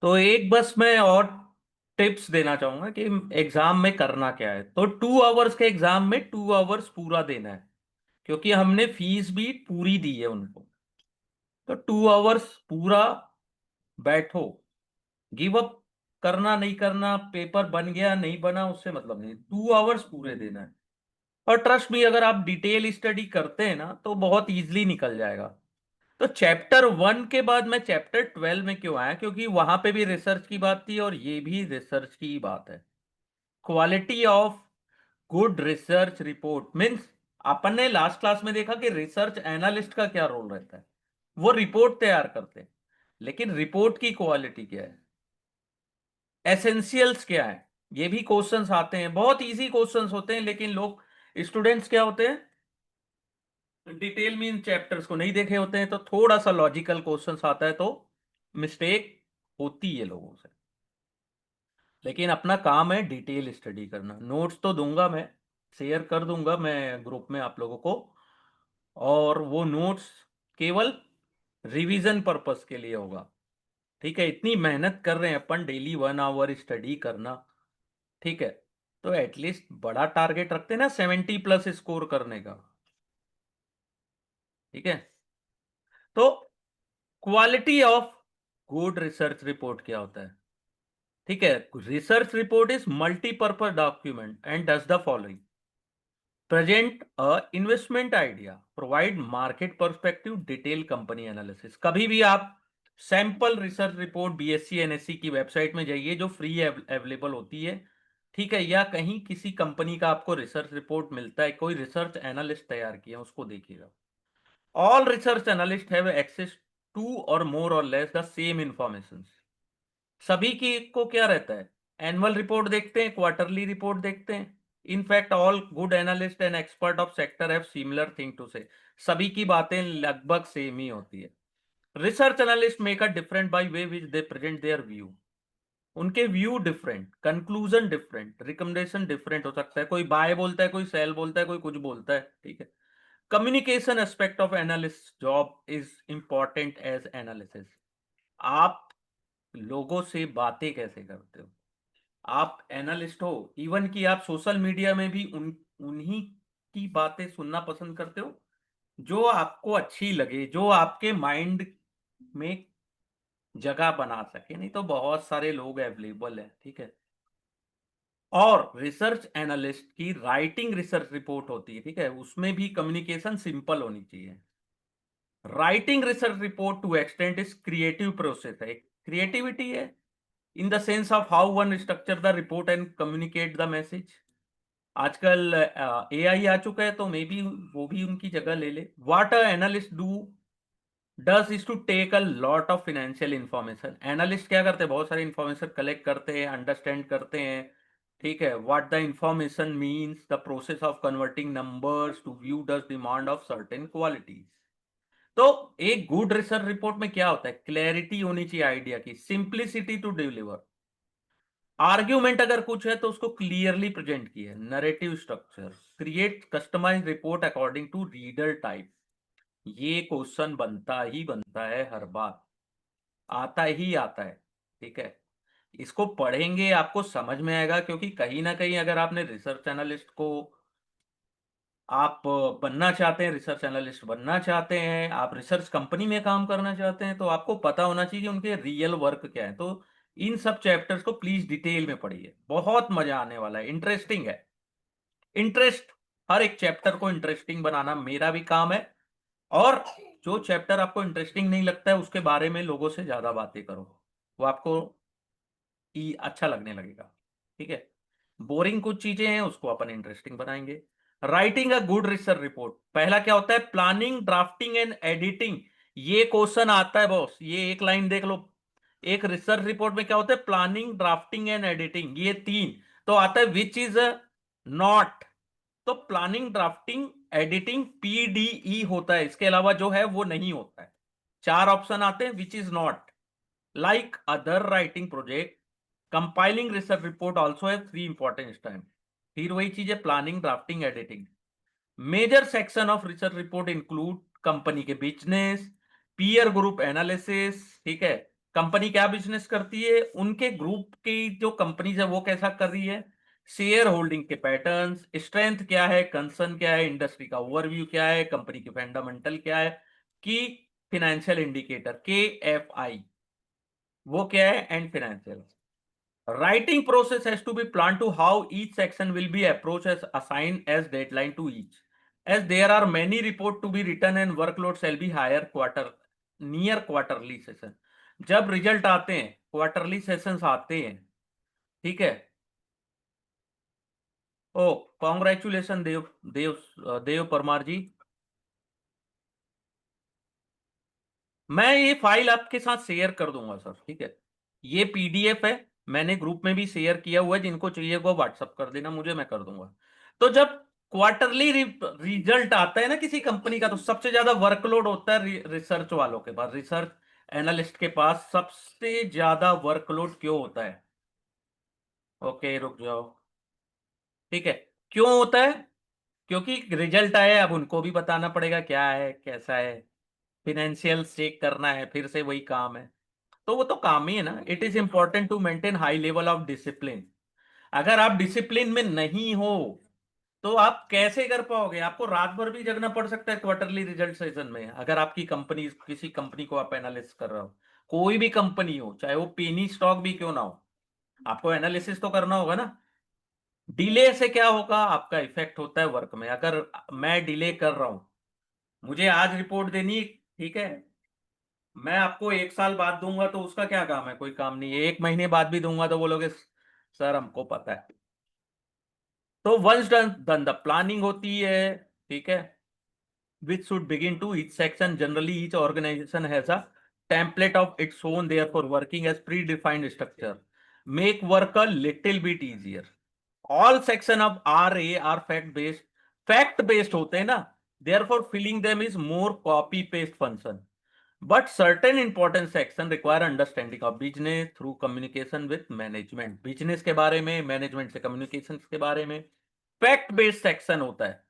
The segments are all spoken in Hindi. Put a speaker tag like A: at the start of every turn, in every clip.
A: तो एक बस मैं और टिप्स देना चाहूंगा कि एग्जाम में करना क्या है। तो 2 आवर्स के एग्जाम में 2 आवर्स पूरा देना है, क्योंकि हमने फीस भी पूरी दी है उनको। तो 2 आवर्स पूरा बैठो। गिव अप करना नहीं करना, पेपर बन गया नहीं बना उससे मतलब नहीं, 2 आवर्स पूरे देना है। और ट्रस्ट मी, अगर आप डिटेल स्टडी करते हैं ना तो बहुत इजीली निकल जाएगा। तो चैप्टर 1 के बाद मैं चैप्टर 12 में क्यों आया, क्योंकि वहां पे भी रिसर्च की बात थी और ये भी रिसर्च की ही बात है। Quality of good research report means, अपन ने लास्ट क्लास में देखा कि रिसर्च एनालिस्ट का क्या रोल रहता है। वो रिपोर्ट तैयार करते हैं, लेकिन रिपोर्ट की क्वालिटी क्या है, एसेंशियल्स क्या है, ये भी क्वेश्चंस आते हैं। बहुत इजी क्वेश्चंस होते हैं, लेकिन लोग स्टूडेंट्स क्या होते हैं, डिटेल में इन चैप्टर्स को नहीं देखे होते हैं, तो थोड़ा सा लॉजिकल क्वेश्चंस आता है तो मिस्टेक होती है लोगों से। लेकिन अपना काम है डिटेल स्टडी करना। नोट्स तो दूंगा मैं, शेयर कर दूंगा मैं ग्रुप में आप लोगों को। और वो नोट्स केवल रिवीजन पर्पस के लिए होगा। ठीक है, इतनी मेहनत कर रहे हैं अपन, डेली 1 आवर स्टडी करना। ठीक है, तो एटलीस्ट बड़ा टारगेट रखते हैं ना, 70+ स्कोर करने का। ठीक है, तो quality of good research report क्या होता है। ठीक है, research report is multipurpose document and does the following: present a investment idea, provide market perspective, detail company analysis. कभी भी आप sample research report BSc NSC की वेबसाइट में जाइए जो फ्री अवेलेबल होती है, ठीक है, या कहीं किसी कंपनी का आपको रिसर्च रिपोर्ट मिलता है, कोई रिसर्च एनालिस्ट तैयार किया उसको देखिएगा। All research analyst have access to और मोर और लेस द सेम इंफॉर्मेशन। सभी की को क्या रहता है, एनुअल रिपोर्ट देखते हैं, क्वार्टरली रिपोर्ट देखते हैं। In fact all good analyst and expert of sector have similar thing to say. सभी की बातें लगभग सेम ही होती है। Research analyst make a different by way which they present their view. उनके view different, conclusion different, recommendation different हो सकता है। कोई बाय बोलता है, कोई सेल बोलता है, कोई कुछ बोलता है। ठीक है, communication aspect of analyst job is important as analysis. आप लोगों से बातें कैसे करते हो, आप एनालिस्ट हो, इवन कि आप सोशल मीडिया में भी उन्हीं की बातें सुनना पसंद करते हो जो आपको अच्छी लगे, जो आपके माइंड में जगह बना सके। नहीं तो बहुत सारे लोग अवेलेबल हैं। ठीक है, और रिसर्च एनालिस्ट की राइटिंग रिसर्च रिपोर्ट होती है, ठीक है, उसमें भी कम्युनिकेशन सिंपल होनी चाहिए। Writing research report to extent is creative process है, क्रिएटिविटी है in the sense of how one structure the report and communicate the message. आजकल एआई आ चुका है, तो मे बी वो भी उनकी जगह ले ले। What a analyst do does is to take a lot of financial information. Analyst क्या करते हैं, बहुत सारी इंफॉर्मेशन कलेक्ट करते हैं, अंडरस्टैंड करते हैं। ठीक है, what the information means, the process of converting numbers to view does demand of certain qualities. तो एक गुड रिसर्च रिपोर्ट में क्या होता है, क्लैरिटी होनी चाहिए आइडिया की, सिंप्लिसिटी टू डिलीवर, आर्ग्यूमेंट अगर कुछ है तो उसको क्लियरली प्रेजेंट किया, narrative structure, create customise report according to reader type. ये क्वेश्चन बनता ही बनता है हर बार, आता ही आता है। ठीक है, इसको पढ़ेंगे आपको समझ में आएगा, क्योंकि कहीं ना कहीं अगर आपने रिसर्च एनालिस्ट को, आप बनना चाहते हैं, रिसर्च एनालिस्ट बनना चाहते हैं, आप रिसर्च कंपनी में काम करना चाहते हैं, तो आपको पता होना चाहिए कि उनके रियल वर्क क्या है। तो इन सब चैप्टर्स को प्लीज डिटेल में पढ़िए, बहुत मजा आने वाला है, इंटरेस्टिंग है। इंटरेस्ट, हर एक चैप्टर को इंटरेस्टिंग बनाना मेरा भी काम है। और जो चैप्टर आपको इंटरेस्टिंग नहीं लगता है उसके बारे में लोगों से ज्यादा बातें करो, वो आपको अच्छा लगने लगेगा। ठीक है, बोरिंग कुछ चीजें हैं उसको अपन इंटरेस्टिंग बनाएंगे। Writing a good research report, पहला क्या होता है, प्लानिंग ड्राफ्टिंग एंड एडिटिंग। ये क्वेश्चन आता है बॉस, ये एक लाइन देख लो। एक रिसर्च रिपोर्ट में क्या होता है, प्लानिंग ड्राफ्टिंग एंड एडिटिंग, ये तीन। तो आता है विच इज नॉट। तो प्लानिंग ड्राफ्टिंग एडिटिंग पीडीई होता है, इसके अलावा जो है वो नहीं होता है। चार ऑप्शन आते हैं, विच is not, like other writing project, compiling research report also have 3 important steps। फिर वही चीज है, planning drafting editing. Major section of research report include company के बिजनेस, पीयर ग्रुप एनालिसिस, ठीक है, कंपनी क्या बिजनेस करती है, उनके ग्रुप की जो कंपनीज है वो कैसा कर रही है, शेयर होल्डिंग के पैटर्न्स, स्ट्रेंथ क्या है, कंसर्न क्या है, इंडस्ट्री का ओवरव्यू क्या है, कंपनी के फंडामेंटल क्या है, की फिनेंशियल इंडिकेटर KFI वो क्या है, and financial. Writing process has to be planned to how each section will be approached as assigned as deadline to each. As there are many reports to be written and workload shall be higher near quarterly session. जब रिजल्ट आते हैं, क्वार्टरली सेशंस आते हैं, ठीक है। ओ, कॉन्ग्रेचुलेशन देव, देव परमार जी। मैं ये फाइल आपके साथ शेयर कर दूंगा सर, ठीक है। ये PDF है, मैंने ग्रुप में भी शेयर किया हुआ है, जिनको चाहिए वो व्हाट्सअप कर देना मुझे, मैं कर दूंगा। तो जब क्वार्टरली रिजल्ट आता है ना किसी कंपनी का, तो सबसे ज्यादा वर्कलोड होता है रिसर्च वालों के पास, रिसर्च एनालिस्ट के पास सबसे ज्यादा वर्कलोड क्यों होता है? ओके, रुक जाओ। ठीक है, क्यों होता है? क्योंकि रिजल्ट आया, अब उनको भी बताना पड़ेगा क्या है कैसा है, फिनेंशियल चेक करना है, फिर से वही काम है। तो वो तो काम ही है ना। It is important to maintain high level of discipline. अगर आप डिसिप्लिन में नहीं हो तो आप कैसे कर पाओगे? आपको रात भर भी जगना पड़ सकता है क्वार्टरली रिजल्ट सेशन में, अगर आपकी कंपनी, किसी कंपनी को आप एनालिसिस कर रहे हो, कोई भी कंपनी हो, चाहे वो पेनी स्टॉक भी क्यों ना हो, आपको एनालिसिस तो करना होगा ना। डिले से क्या होगा, आपका इफेक्ट होता है वर्क में। अगर मैं डिले कर रहा हूं, मुझे आज रिपोर्ट देनी, ठीक है, मैं आपको 1 साल बाद दूंगा तो उसका क्या काम है? कोई काम नहीं है। 1 महीने बाद भी दूंगा तो बोलोगे सर हमको पता है। तो once done done the planning होती है, ठीक है, which should begin to each section. Generally each organization has a template of its own, therefore working as predefined structure make work a little bit easier. All section of RA are fact based होते हैं ना, therefore filling them is more copy paste function. But certain important section require understanding of business through communication with management. Business के बारे में, मैनेजमेंट से कम्युनिकेशन के बारे में फैक्ट बेस्ड सेक्शन होता है।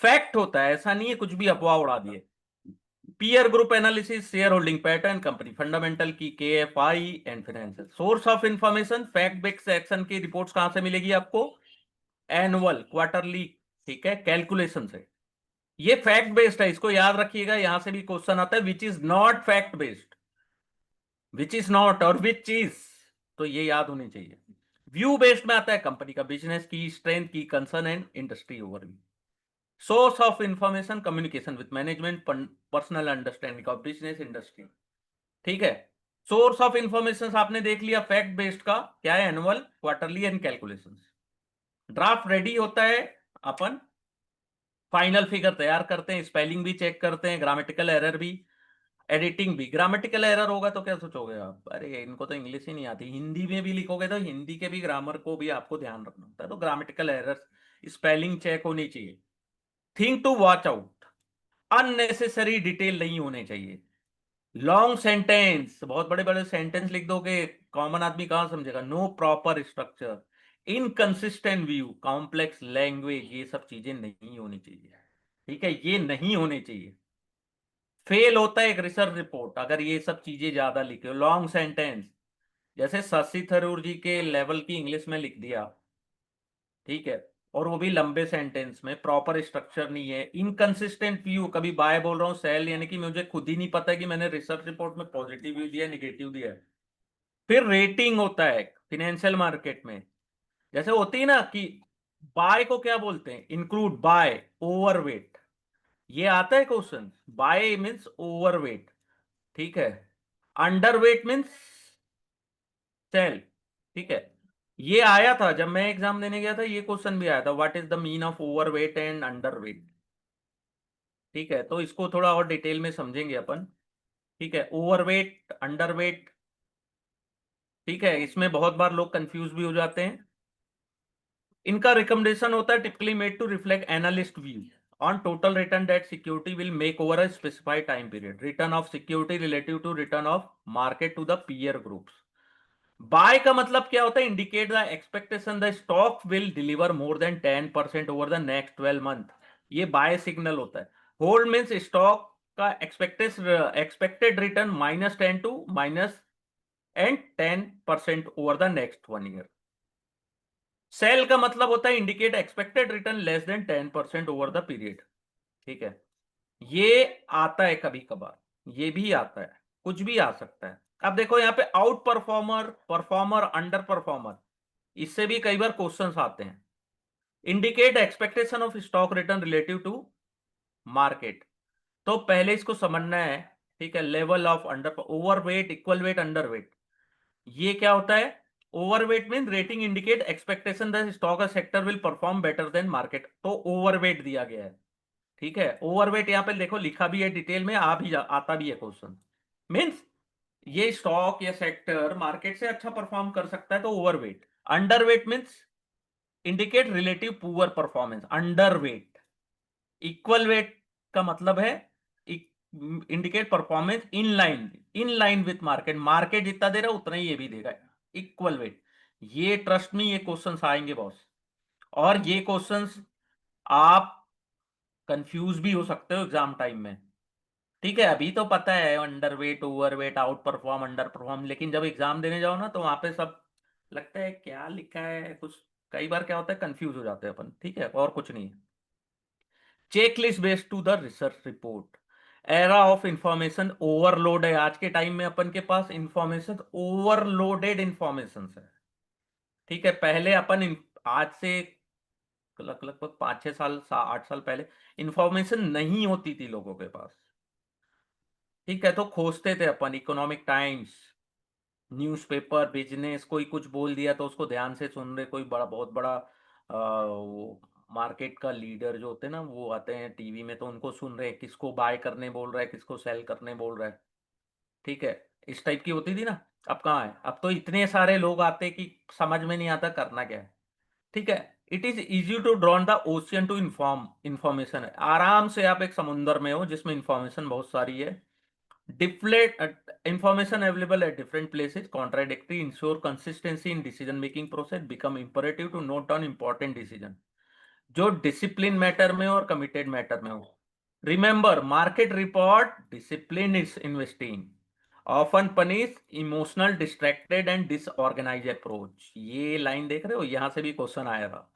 A: फैक्ट होता है, ऐसा नहीं है कुछ भी अफवाह उड़ा दिए। Peer group analysis, share holding pattern, company fundamental की KFI and financial source of information. Fact based section की रिपोर्ट्स कहां से मिलेगी आपको? एनुअल, क्वार्टरली, ठीक है, कैलकुलेशन से। ये फैक्ट बेस्ड है, इसको याद रखिएगा, यहां से भी क्वेश्चन आता है विच is not fact based, which is not और विच इज, तो ये याद होनी चाहिए। व्यू बेस्ड में आता है कंपनी का बिजनेस की स्ट्रेंथ की concern and industry overview. Source of information, communication with management, personal understanding of business industry, ठीक है। सोर्स ऑफ इंफॉर्मेशन आपने देख लिया, फैक्ट बेस्ड का क्या है, annual, quarterly and calculation. Draft ready होता है, अपन फाइनल फिगर तैयार करते हैं, स्पेलिंग भी चेक करते हैं, ग्रामेटिकल एरर भी, एडिटिंग भी। ग्रामेटिकल एरर होगा तो क्या सोचोगे आप, अरे इनको तो इंग्लिश ही नहीं आती, हिंदी में भी लिखोगे तो हिंदी के भी ग्रामर को भी आपको ध्यान रखना होता है, तो ग्रामेटिकल एरर, स्पेलिंग चेक होनी चाहिए। Thing to watch out, unnecessary detail नहीं होने चाहिए। लॉन्ग सेंटेंस, बहुत बड़े बड़े सेंटेंस लिख दोगे, कॉमन आदमी कहां समझेगा? No proper structure, inconsistent view, complex language, ये सब चीजें नहीं होनी चाहिए, ठीक है, ये नहीं होने चाहिए। फेल होता है एक रिसर्च रिपोर्ट अगर ये सब चीजें ज्यादा लिखे हो। लॉन्ग सेंटेंस, जैसे शशि थरूर जी के लेवल की इंग्लिश में लिख दिया, ठीक है, और वो भी लंबे सेंटेंस में, प्रॉपर स्ट्रक्चर नहीं है, इनकंसिस्टेंट व्यू, कभी बाय बोल रहा हूँ सेल, यानी कि मुझे खुद ही नहीं पता कि मैंने रिसर्च रिपोर्ट में पॉजिटिव व्यू दिया नेगेटिव दिया है। फिर रेटिंग होता है फिनेंशियल मार्केट में, जैसे होती है ना कि बाय को क्या बोलते हैं, इंक्लूड बाय, ओवरवेट, ये आता है क्वेश्चन। बाय मीन्स ओवरवेट, ठीक है, अंडरवेट मीन्स सेल, ठीक है। ये आया था जब मैं एग्जाम देने गया था, ये क्वेश्चन भी आया था, what is the mean of overweight and underweight, ठीक है। तो इसको थोड़ा और डिटेल में समझेंगे अपन, ठीक है, ओवरवेट अंडरवेट, ठीक है, इसमें बहुत बार लोग कंफ्यूज भी हो जाते हैं। इनका रिकमेंडेशन होता है typically made to reflect analyst view on total return that security will make over a specified time period, return of security relative to return of market to the peer groups. Buy का मतलब क्या होता है? Indicate the expectation the stock will deliver more than 10% over the next 12 month, ये बाय सिग्नल होता है। होल्ड मीन्स स्टॉक का expected return -10 to and 10% over the next 1 year. Sell का मतलब होता है indicate expected return less than 10% over the period. ठीक है, ये आता है कभी कभार, ये भी आता है, कुछ भी आ सकता है। अब देखो यहाँ पे out performer, performer, under performer, इससे भी कई बार क्वेश्चंस आते हैं। Indicate expectation of stock return relative to market, तो पहले इसको समझना है। ठीक है, level of under, overweight, equal weight, underweight, ये क्या होता है? Overweight mean rating indicate expectation that stock sector will perform better than market, तो ओवरवेट दिया गया है। ठीक है, ओवरवेट यहाँ पे देखो लिखा भी है डिटेल में, आता भी है क्वेश्चन। मीन्स ये स्टॉक या सेक्टर मार्केट से अच्छा परफॉर्म कर सकता है तो overweight. Underweight means indicate relative poor performance, underweight. Equal weight का मतलब है indicate performance in line with market, market जितना दे रहा है उतना ही ये भी देगा, इक्वल वेट। ये ट्रस्ट में ये क्वेश्चंस आएंगे बॉस, और ये क्वेश्चंस आप कंफ्यूज भी हो सकते हो एग्जाम टाइम में। ठीक है, अभी तो पता है underweight, overweight, out perform, under perform, लेकिन जब एग्जाम देने जाओ ना तो वहां पे सब लगता है क्या लिखा है कुछ, कई बार क्या होता है कंफ्यूज हो जाते हैं अपन। ठीक है, और कुछ नहीं है। Checklist based to the research report, era of information overload है आज के टाइम में, अपन के पास इंफॉर्मेशन ओवरलोडेड इंफॉर्मेशन है। ठीक है, पहले आज से लगभग 5-6 साल, 8 साल पहले इंफॉर्मेशन नहीं होती थी लोगों के पास। ठीक है, तो खोजते थे अपन, इकोनॉमिक टाइम्स, न्यूज़पेपर, बिजनेस, कोई कुछ बोल दिया तो उसको ध्यान से सुन रहे, कोई बड़ा बहुत बड़ा वो मार्केट का लीडर जो होते हैं ना, वो आते हैं टीवी में तो उनको सुन रहे, किसको बाय करने बोल रहा है, किसको सेल करने बोल रहा है। ठीक है, इस टाइप की होती थी ना। अब कहाँ है, अब तो इतने सारे लोग आते कि समझ में नहीं आता करना क्या है। ठीक है, it is easy to drown the ocean to information है, आराम से आप एक समुंदर में हो जिसमें इंफॉर्मेशन बहुत सारी है। Different information available at different places, contradictory, ensure consistency in decision making process, become imperative to note down important decision, जो डिसिप्लिन मैटर में और कमिटेड मैटर में हो। Remember, market report discipline is investing, often punish emotional distracted and disorganise approach. ये लाइन देख रहे हो, यहां से भी क्वेश्चन आया था।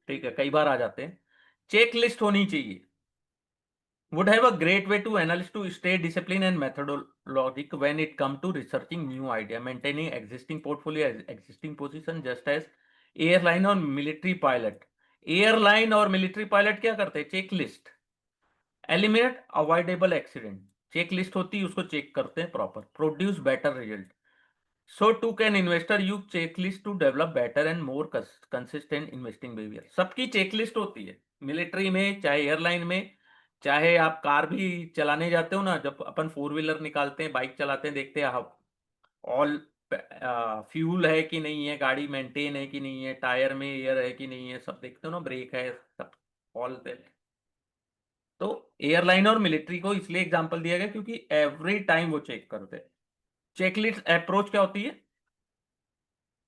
A: ठीक है, कई बार आ जाते हैं। चेक लिस्ट होनी चाहिए, would have a great way to analyst to stay disciplined and methodologic when it come to researching new idea, maintaining existing portfolio, existing position, just as airline और मिलिट्री पायलट। एयरलाइन और मिलिट्री पायलट क्या करते हैं? Check list, eliminate avoidable accident, check list होती है उसको चेक करते हैं proper, produce better result. So too can investor use checklist to develop better and more consistent investing behaviour. सबकी चेकलिस्ट होती है, मिलिट्री में चाहे एयरलाइन में, चाहे आप कार भी चलाने जाते हो ना, जब अपन फोर व्हीलर निकालते हैं, बाइक चलाते हैं, देखते हैं ऑल फ्यूल है कि नहीं है, गाड़ी मेंटेन है कि नहीं है, टायर में एयर है कि नहीं है, सब देखते हो ना, ब्रेक है सब, ऑल पे। तो एयरलाइन और मिलिट्री को इसलिए एग्जांपल दिया गया क्योंकि एवरी टाइम वो चेक करते हैं। चेकलिस्ट अप्रोच क्या होती है?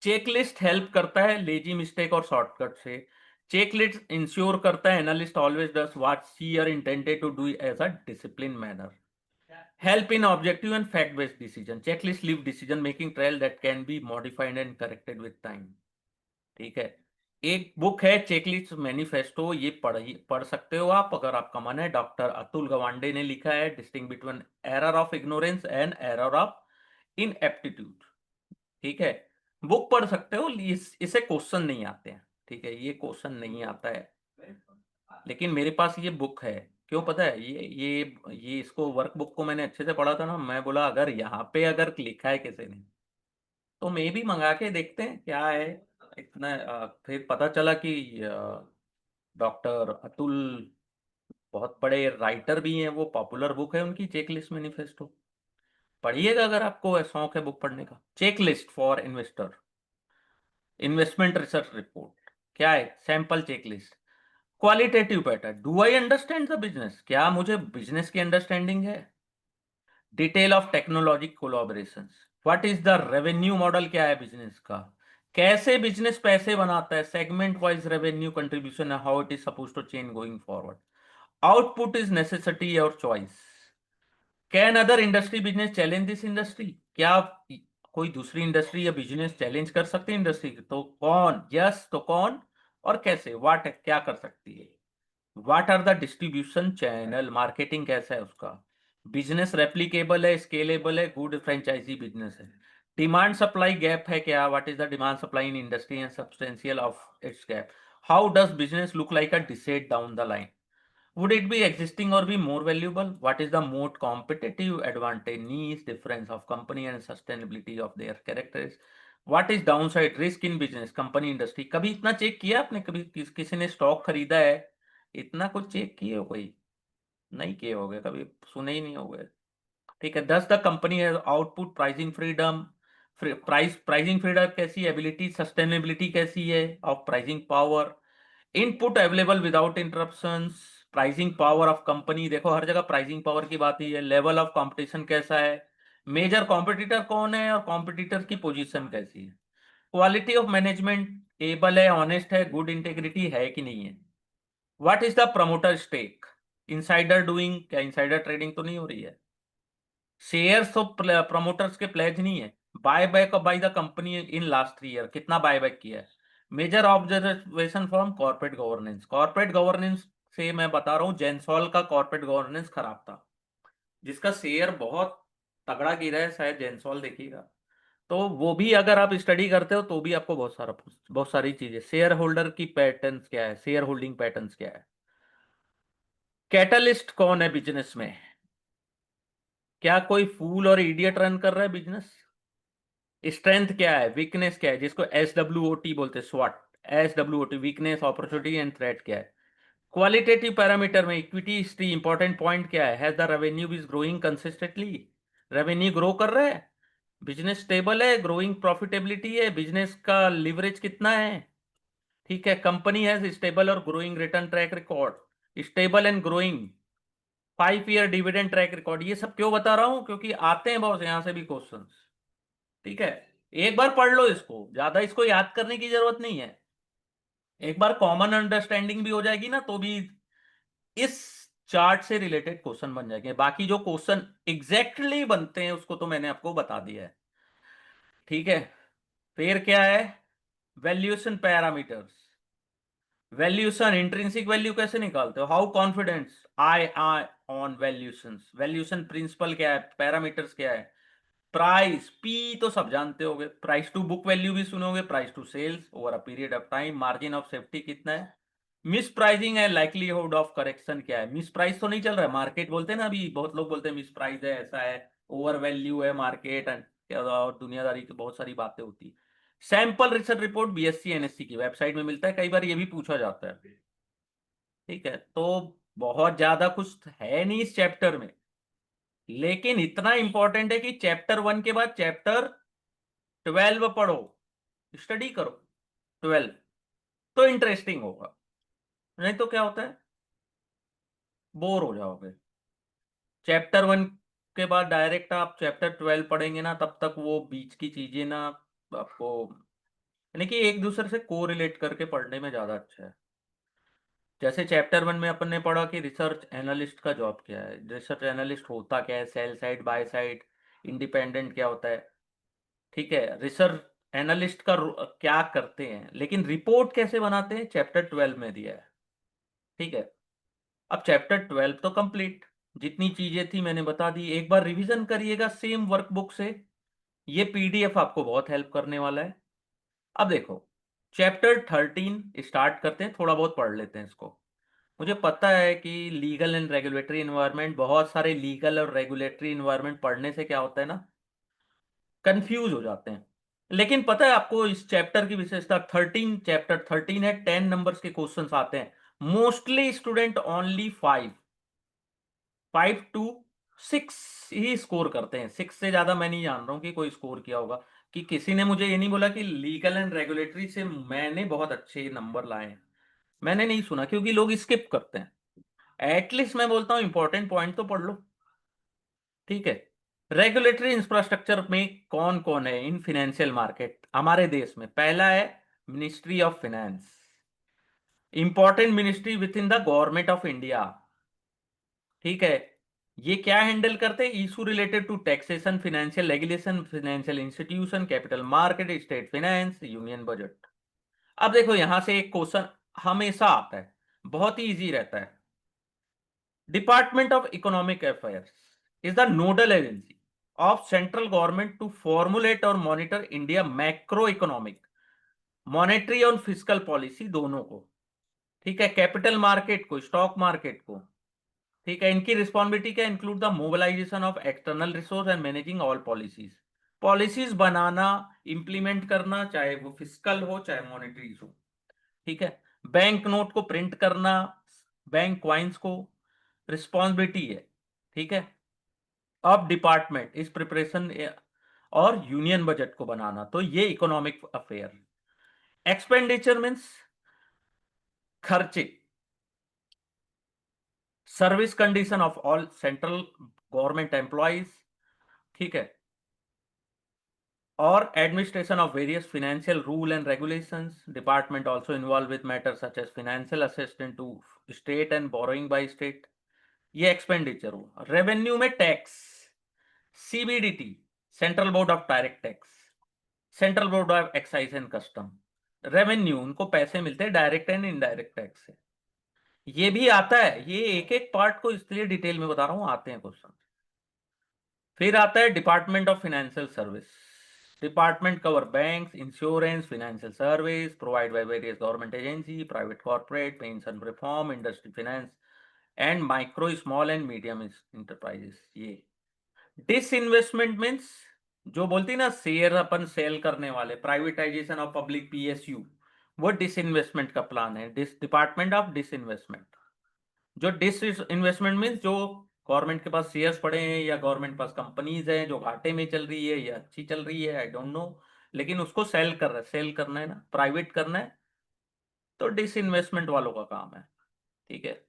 A: चेकलिस्ट हेल्प करता है लेजी मिस्टेक और शॉर्टकट से। चेकलिस्ट इंश्योर करता है analyst always does what she are intended to do as a discipline manner. Help in objective and fact based decision, checklist leave decision making trial that can be modified and corrected with time. ठीक है, एक बुक है चेकलिस्ट मैनिफेस्टो, ये पढ़ सकते हो आप अगर आपका मन है। डॉक्टर अतुल गवांडे ने लिखा है, distinguish between error of ignorance and error of ineptitude. ठीक है, बुक पढ़ सकते हो, इसे क्वेश्चन नहीं आते हैं। ठीक है, ये क्वेश्चन नहीं आता है, लेकिन मेरे पास ये बुक है। क्यों पता है? ये इसको वर्क बुक को मैंने अच्छे से पढ़ा था ना, मैं बोला अगर यहाँ पे अगर लिखा है किसी ने तो मैं भी मंगा के देखते हैं क्या है। इतना फिर पता चला कि डॉक्टर अतुल बहुत बड़े राइटर भी हैं, वो पॉपुलर बुक है उनकी चेकलिस्ट मैनिफेस्टो। पढ़िएगा अगर आपको शौक है बुक पढ़ने का। Checklist for investor, investment research report क्या है? Sample checklist. Qualitative pattern, do I understand the business, क्या मुझे बिजनेस की अंडरस्टैंडिंग है? Detail of technology collaboration, what is the revenue model, क्या है बिजनेस का, कैसे बिजनेस पैसे बनाता है, segment wise revenue contribution, how it is suppose to change going forward, output is necessity और choice, can other industry business challenge this industry, क्या कोई दूसरी इंडस्ट्री या बिजनेस चैलेंज कर सकती है इंडस्ट्री की? तो कौन? यस, तो कौन और कैसे? व्हाट, क्या कर सकती है? What are the distribution channel, marketing कैसा है उसका? बिजनेस रेप्लिकेबल है, स्केलेबल है, गुड फ्रेंचाइजी बिजनेस है? डिमांड सप्लाई गैप है क्या? What is the demand supply in industry and substantial of its gap? How does business look like a decide down the line? Would it be existing or be more valuable? What is the more competitive advantage, niche difference of company and sustainability of their characters? What is downside risk in business, company, industry? कभी इतना चेक किया आपने? कभी किसी ने स्टॉक खरीदा है, इतना कुछ चेक किए हो? कोई नहीं किए होगे, कभी सुने ही नहीं होगे। ठीक है। दस the company has output pricing freedom, pricing freedom कैसी, एबिलिटी सस्टेनेबिलिटी कैसी है of pricing power, input available without interruptions, pricing power of company, देखो हर जगह प्राइसिंग पावर की बात ही है। लेवल ऑफ कंपटीशन कैसा है, मेजर कॉम्पिटिटर कौन है और कॉम्पिटिटर की पोजीशन कैसी है, क्वालिटी ऑफ मैनेजमेंट एबल है, ऑनेस्ट है, गुड इंटेग्रिटी है कि नहीं है, what is the promoter stake, insider doing, क्या इनसाइडर ट्रेडिंग तो नहीं हो रही है, शेयर्स ऑफ प्रमोटर्स के प्लेज नहीं है, buy back by the company in last 3 year, कितना बाय बैक किया है, major observation from corporate governance, corporate governance से मैं बता रहा हूँ जेंसॉल का कॉर्पोरेट गवर्नेंस खराब था, जिसका शेयर बहुत तगड़ा गिरा है, शायद जेंसॉल देखिएगा। तो वो भी अगर आप स्टडी करते हो तो भी आपको बहुत सारी चीजें, शेयर होल्डर की पैटर्न्स क्या है, शेयर होल्डिंग पैटर्न्स क्या है, कैटलिस्ट कौन है बिजनेस में, क्या कोई फूल और इडियट रन कर रहा है बिजनेस, स्ट्रेंथ क्या है, वीकनेस क्या है, जिसको SWOT बोलते हैं, स्वॉट, SWOT, weakness, opportunity and threat क्या है, क्वालिटेटिव पैरामीटर में इक्विटी हिस्ट्री, इंपॉर्टेंट पॉइंट क्या है, has the revenue is growing consistently, revenue grow कर रहा है, बिजनेस स्टेबल है, ग्रोइंग प्रॉफिटेबिलिटी है, बिजनेस का लिवरेज कितना है, ठीक है, कंपनी हैज स्टेबल और growing return track record, stable and growing 5 year dividend track record. ये सब क्यों बता रहा हूं? क्योंकि आते हैं बहुत यहां से भी क्वेश्चंस। ठीक है, एक बार पढ़ लो इसको, ज्यादा इसको याद करने की जरूरत नहीं है, एक बार कॉमन अंडरस्टैंडिंग भी हो जाएगी ना तो भी इस चार्ट से रिलेटेड क्वेश्चन बन जाएंगे। बाकी जो क्वेश्चन एग्जैक्टली बनते हैं उसको तो मैंने आपको बता दिया है। ठीक है, फिर क्या है, valuation parameters, valuation intrinsic value कैसे निकालते हो, how confidence I on valuations, valuation principle क्या है, पैरामीटर्स क्या है, प्राइस पी तो सब जानते होगे, प्राइस टू बुक वैल्यू भी सुनोगे, price to sales over a period of time, margin of safety कितना है, मिस प्राइसिंग है, लाइकलीहुड ऑफ करेक्शन क्या है, मिस प्राइस तो नहीं चल रहा है मार्केट, बोलते हैं ना अभी बहुत लोग बोलते हैं मिस प्राइस है, ऐसा है, ओवर वैल्यू है मार्केट और दुनियादारी की बहुत सारी बातें होती है। Sample research report BSc NSC की वेबसाइट में मिलता है, कई बार ये भी पूछा जाता है। ठीक है, तो बहुत ज्यादा कुछ है नहीं इस चैप्टर में, लेकिन इतना इंपॉर्टेंट है कि चैप्टर 1 के बाद चैप्टर 12 पढ़ो, स्टडी करो 12, तो इंटरेस्टिंग होगा, नहीं तो क्या होता है, बोर हो जाओगे। चैप्टर 1 के बाद डायरेक्ट आप चैप्टर 12 पढ़ेंगे ना, तब तक वो बीच की चीजें ना आपको, यानी कि एक दूसरे से को रिलेट करके पढ़ने में ज्यादा अच्छा है। जैसे चैप्टर 1 में अपन ने पढ़ा कि रिसर्च एनालिस्ट का जॉब क्या है, रिसर्च एनालिस्ट होता क्या है, sell side by side independent क्या होता है। ठीक है, रिसर्च एनालिस्ट का क्या करते हैं, लेकिन रिपोर्ट कैसे बनाते हैं चैप्टर 12 में दिया है। ठीक है, अब चैप्टर 12 तो कंप्लीट, जितनी चीजें थी मैंने बता दी, एक बार रिवीजन करिएगा सेम वर्कबुक से, ये PDF आपको बहुत हेल्प करने वाला है। अब देखो चैप्टर 13 स्टार्ट करते हैं, थोड़ा बहुत पढ़ लेते हैं इसको। मुझे पता है कि लीगल एंड रेगुलेटरी इन्वायरमेंट, बहुत सारे लीगल और रेगुलेटरी इन्वायरमेंट पढ़ने से क्या होता है ना, कंफ्यूज हो जाते हैं, लेकिन पता है आपको इस चैप्टर की विशेषता, चैप्टर 13 है, 10 नंबर्स के क्वेश्चंस आते हैं, mostly student only 5 5 to 6 he score करते हैं, 6 से ज्यादा मैं नहीं जान रहा हूं कि कोई स्कोर किया होगा, कि किसी ने मुझे ये नहीं बोला कि लीगल एंड रेगुलेटरी से मैंने बहुत अच्छे नंबर लाए हैं, मैंने नहीं सुना, क्योंकि लोग स्किप करते हैं। एटलीस्ट मैं बोलता हूं इंपॉर्टेंट पॉइंट तो पढ़ लो। ठीक है, रेगुलेटरी इंफ्रास्ट्रक्चर में कौन कौन है इन फाइनेंशियल मार्केट हमारे देश में, पहला है ministry of finance, important ministry within the government of India. ठीक है, ये क्या हैंडल करते हैं? Issue related to taxation, financial regulation, financial institution, capital market, state finance, union budget. अब देखो यहां से एक क्वेश्चन हमेशा आता है, बहुत ही इजी रहता है। Department of economic affairs is the nodal agency of central government to formulate और monitor India macro economic, monetary और फिजिकल पॉलिसी दोनों को, ठीक है, कैपिटल मार्केट को, स्टॉक मार्केट को, ठीक है। इनकी रिस्पॉन्सिबिलिटी क्या? Include the mobilisation of external resource and managing all policies, policies बनाना, इंप्लीमेंट करना, चाहे वो फिजिकल हो चाहे मॉनेटरी हो, ठीक है। बैंक नोट को प्रिंट करना, बैंक क्वाइंस को, रिस्पॉन्सिबिलिटी है, ठीक है। अब डिपार्टमेंट इस प्रिपरेशन और यूनियन बजट को बनाना, तो ये इकोनॉमिक अफेयर। एक्सपेंडिचर मीन्स खर्चे, service condition of all central government employees, ठीक है, और administration of various financial rule and regulations. Department also involve with matters such as financial assistant to state and borrowing by state. ये एक्सपेंडिचर हो। रेवेन्यू में tax, CBDT, central board of direct tax, central board of excise and custom. Revenue, उनको पैसे मिलते हैं डायरेक्ट एंड इनडायरेक्ट टैक्स से। ये भी आता है, ये एक एक पार्ट को इसलिए डिटेल में बता रहा हूं, आते हैं क्वेश्चन। फिर आता है department of financial service. Department cover banks, insurance, financial service provide by various government agency, private corporate, pension reform, industry finance and micro small and medium enterprises. ये डिसइन्वेस्टमेंट मीन्स, जो बोलती ना शेयर अपन सेल करने वाले, प्राइवेटाइजेशन ऑफ पब्लिक पीएसयू, वो डिसइन्वेस्टमेंट का प्लान है, डिपार्टमेंट ऑफ डिसइन्वेस्टमेंट। जो डिस इन्वेस्टमेंट मीन्स जो गवर्नमेंट के पास शेयर्स पड़े हैं या गवर्नमेंट के पास कंपनीज हैं जो घाटे में चल रही है या अच्छी चल रही है, आई डोंट नो, लेकिन उसको सेल कर रहा है, सेल करना है ना, प्राइवेट करना है, तो डिस इन्वेस्टमेंट वालों का काम है, ठीक है।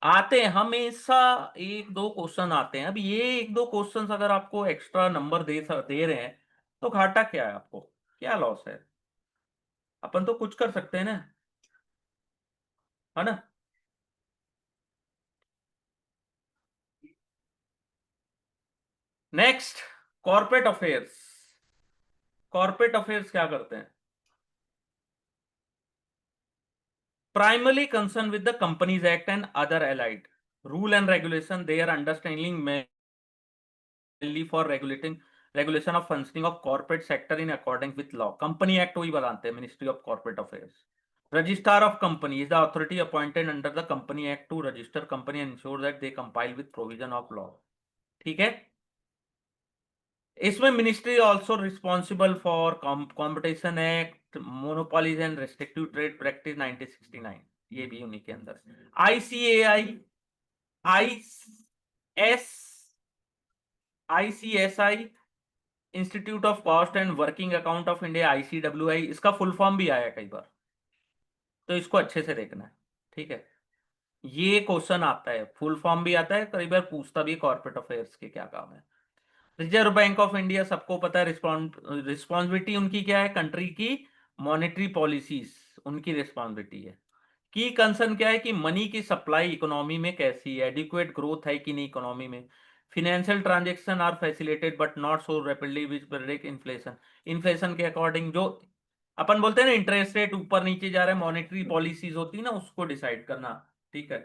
A: आते हैं हमेशा, एक दो क्वेश्चन आते हैं। अब ये एक दो क्वेश्चंस अगर आपको एक्स्ट्रा नंबर दे रहे हैं तो घाटा क्या है आपको, क्या लॉस है? अपन तो कुछ कर सकते हैं ना, है ना। Next, corporate affairs. Corporate affairs क्या करते हैं? primarily concerned with the Companies Act and other allied rule and regulation. They are understanding mainly for regulating regulation of functioning of corporate sector in accordance with law. Company Act वही बताते हैं, Ministry of Corporate Affairs. Registrar of Company is the authority appointed under the Company Act to register company and ensure that they comply with provision of law. ठीक है। इसमें ministry also responsible for competition act, monopolies and restrictive trade practice 1969, ये भी उन्हीं के अंदर। ICAI, I S ICSI, institute of cost and working account of India, ICWI, इसका फुल फॉर्म भी आया कई बार, तो इसको अच्छे से देखना है, ठीक है। ये क्वेश्चन आता है, फुल फॉर्म भी आता है, कई बार पूछता भी, कॉर्पोरेट अफेयर्स के क्या काम है। रिजर्व बैंक ऑफ इंडिया सबको पता है, रिस्पॉन्सिबिलिटी उनकी क्या है? कंट्री की मॉनेटरी पॉलिसीज उनकी रिस्पॉन्सिबिलिटी है। की कंसर्न क्या है कि मनी की सप्लाई इकोनॉमी में कैसी है, एडिक्वेट ग्रोथ है कि नहीं इकोनॉमी में, financial transaction are facilitated but not so rapidly which predict inflation, inflation के अकॉर्डिंग जो अपन बोलते हैं ना इंटरेस्ट रेट ऊपर नीचे जा रहा है, मॉनेटरी पॉलिसीज होती है ना, उसको डिसाइड करना, ठीक है।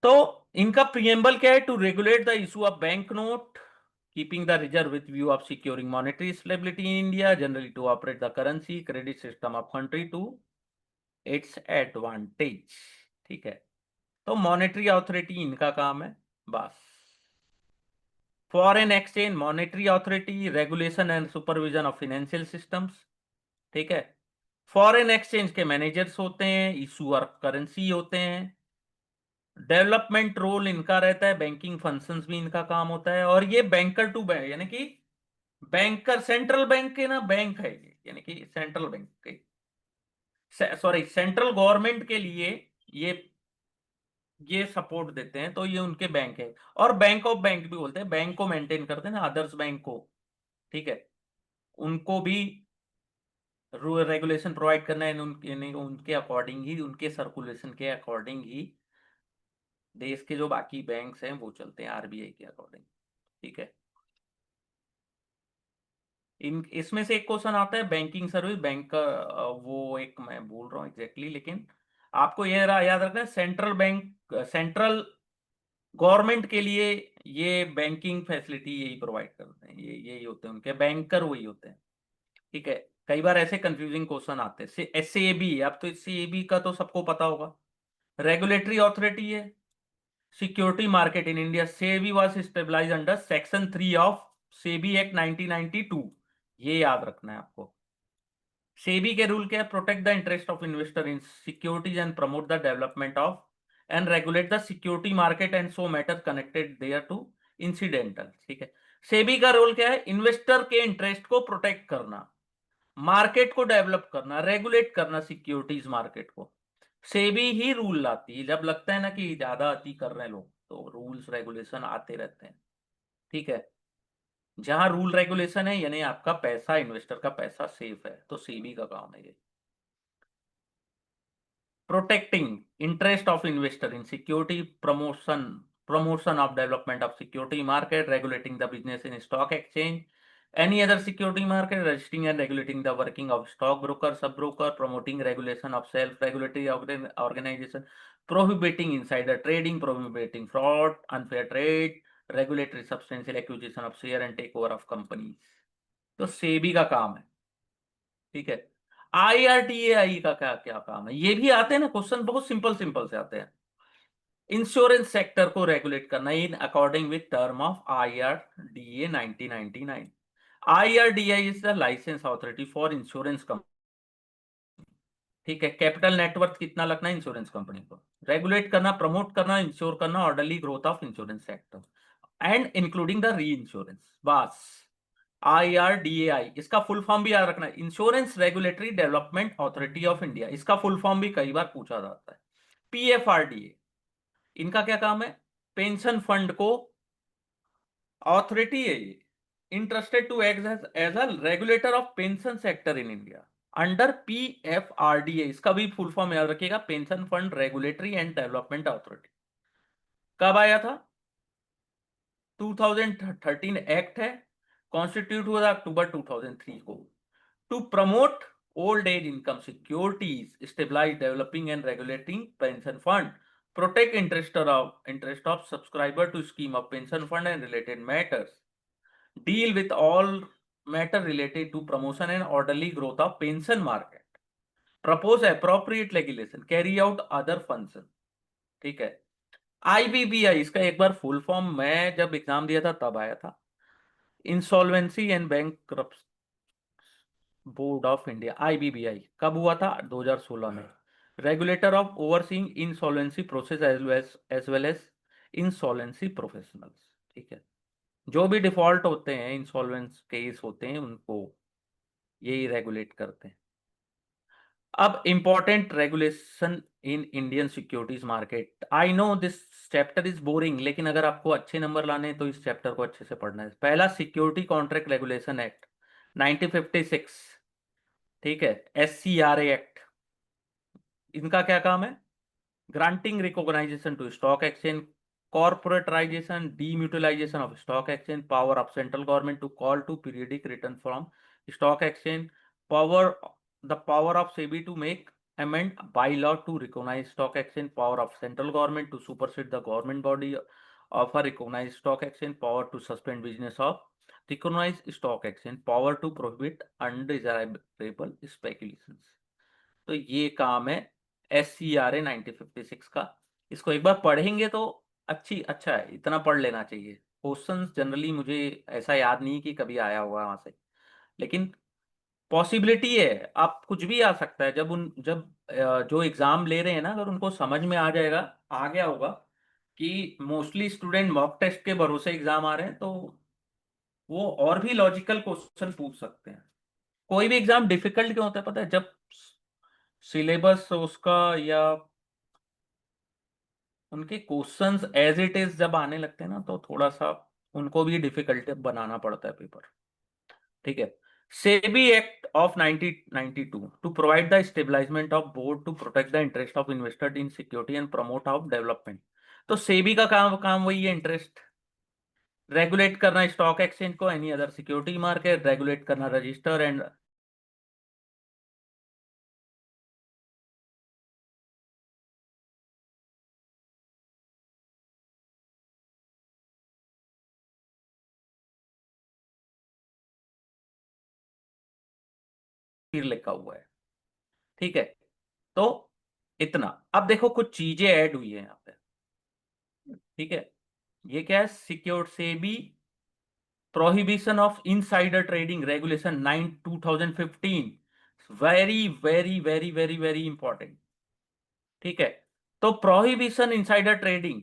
A: तो इनका प्रियम्बल क्या है? To regulate the issue of bank note, keeping the reserve with view of securing monetary stability in India, generally to operate the currency credit system of country to its advantage, ठीक है। तो मॉनेटरी अथॉरिटी इनका काम है, बस। Foreign exchange, monetary authority, regulation and supervision of financial systems, ठीक है। फॉरेन एक्सचेंज के मैनेजर्स होते हैं, इशूअर करेंसी होते हैं, डेवलपमेंट रोल इनका रहता है, बैंकिंग फंक्शंस भी इनका काम होता है, और ये बैंकर टू बैंक, यानी कि बैंकर, सेंट्रल बैंक के ना बैंक है ये, यानी कि सेंट्रल बैंक के, सॉरी सेंट्रल गवर्नमेंट के लिए ये ये सपोर्ट देते हैं, तो ये उनके बैंक है। और बैंक ऑफ बैंक भी बोलते हैं, बैंक को मेंटेन करते हैं ना, अदर्स बैंक को, ठीक है, उनको भी रेगुलेशन प्रोवाइड करना है, उनके अकॉर्डिंग ही, उनके सर्कुलेशन के अकॉर्डिंग ही देश के जो बाकी बैंक्स हैं वो चलते हैं आरबीआई के अकॉर्डिंग। ठीक है, इन इसमें से एक क्वेश्चन आता है बैंकिंग सर्विस बैंक का, वो एक मैं भूल रहा हूँ एग्जैक्टली, लेकिन आपको ये याद रखना है, सेंट्रल बैंक, सेंट्रल गवर्नमेंट के लिए ये बैंकिंग फैसिलिटी यही प्रोवाइड करते हैं, ये यही होते हैं उनके बैंकर, वही होते हैं। ठीक है, कई बार ऐसे कंफ्यूजिंग क्वेश्चन आते हैं। एसएबी, अब तो एसएबी का तो सबको पता होगा, रेगुलेटरी अथॉरिटी है, security market in India. SEBI was stabilize under section 3 of SEBI act 1992, ये याद रखना है आपको। सेबी के रूल क्या है? Protect the interest of investor in securities and promote the development of and regulate the security market and so matter connected thereto incidental. ठीक है, सेबी का रोल क्या है? इन्वेस्टर के इंटरेस्ट को प्रोटेक्ट करना, मार्केट को डेवलप करना, रेगुलेट करना सिक्योरिटीज मार्केट को। सेबी ही रूल लाती है, जब लगता है ना कि ज्यादा अति कर रहे हैं लोग, तो रूल्स रेगुलेशन आते रहते हैं। ठीक है, जहां रूल रेगुलेशन है यानी आपका पैसा, इन्वेस्टर का पैसा सेफ है, तो सेबी का काम है ये। Protecting interest of investor in security, promotion of development of security market, regulating the business in stock exchange, any other security market, registering and regulating the working of stock broker, sub broker, promoting regulation of self regulatory organization, prohibiting insider trading, prohibiting fraud, unfair trade, regulatory substantial acquisition of share and takeover of companies। तो सेबी का काम है। ठीक है, आईआरडीएआई का क्या क्या काम है? ये भी आते हैं ना क्वेश्चन, बहुत सिंपल सिंपल से आते हैं। इंश्योरेंस सेक्टर को रेगुलेट करना in according with term of IRDA 1999। IRDI is the licence authority for insurance company. ठीक है, कैपिटल नेटवर्थ कितना लगना है इंश्योरेंस कंपनी को, रेगुलेट करना, प्रमोट करना, इंश्योर करना orderly growth of insurance sector and including the reinsurance. बस, आईआरडीएआई, इसका फुल फॉर्म भी याद रखना है, insurance regulatory development authority of India, इसका फुल फॉर्म भी कई बार पूछा जाता है। पीएफआरडीए, इनका क्या काम है? पेंशन फंड को अथॉरिटी है ये, interested to act as a regulator of pension sector in India under PFRDA. इसका भी फुल फॉर्म याद रखिएगा, pension fund regulatory and development authority. कब आया था? 2013 एक्ट है, कॉन्स्टिट्यूट हुआ था अक्टूबर 2003 को। To promote old age income securities, stabilize developing and regulating pension fund, protect interest of subscriber to scheme of pension fund and related matters, deal with all matter related to promotion and orderly growth of pension market, propose appropriate legislation, carry out other function। ठीक है, आईबीबीआई, इसका एक बार फुल फॉर्म मैं जब एग्जाम दिया था तब आया था, insolvency and bank board of India. IBBI कब हुआ था? 2016 में। Regulator of overseeing insolvency process as well as insolvency professionals. ठीक है, जो भी डिफॉल्ट होते हैं, इंसॉल्वेंस केस होते हैं, उनको यही रेगुलेट करते हैं। अब important regulation in Indian securities market. I know this chapter is boring, लेकिन अगर आपको अच्छे नंबर लाने हैं तो इस चैप्टर को अच्छे से पढ़ना है। पहला, सिक्योरिटी कॉन्ट्रैक्ट रेगुलेशन एक्ट 1956। ठीक है, एससीआरए एक्ट, इनका क्या काम है? Granting recognization to stock exchange, corporatization, demutualization of stock exchange, power of central government to call to periodic return from stock exchange, power the power of SEBI to make amend bylaw to recognize stock exchange, power of central government to supersede the government body of a recognized stock exchange, power to suspend business of recognized stock exchange, power to prohibit undesirable speculations। तो ये काम है SCRA 1956 का। इसको एक बार पढ़ेंगे तो अच्छा है, इतना पढ़ लेना चाहिए। क्वेश्चंस जनरली मुझे ऐसा याद नहीं कि कभी आया होगा वहां से, लेकिन पॉसिबिलिटी है, आप कुछ भी आ सकता है। जो एग्जाम ले रहे हैं ना, अगर उनको समझ में आ जाएगा, आ गया होगा कि मोस्टली स्टूडेंट मॉक टेस्ट के भरोसे एग्जाम आ रहे हैं, तो वो और भी लॉजिकल क्वेश्चन पूछ सकते हैं। कोई भी एग्जाम डिफिकल्ट क्यों होता है पता है? जब सिलेबस उसका या उनके क्वेश्चंस एज इट इज जब आने लगते हैं ना, तो थोड़ा सा उनको भी डिफिकल्ट बनाना पड़ता है पेपर। ठीक है, SEBI act of 1992 to provide the establishment of board to protect the interest of investor in security and promote of development. तो सेबी का काम काम वही है, इंटरेस्ट रेगुलेट करना स्टॉक एक्सचेंज को, any other security market regulate करना, रजिस्टर एंड फिर लिखा हुआ है। ठीक है, तो इतना। अब देखो कुछ चीजें ऐड हुई है यहाँ पे। ठीक है, ये क्या है, secure SEBI prohibition of insider trading regulation 9 2015, very very very very very important. ठीक है, तो prohibition insider trading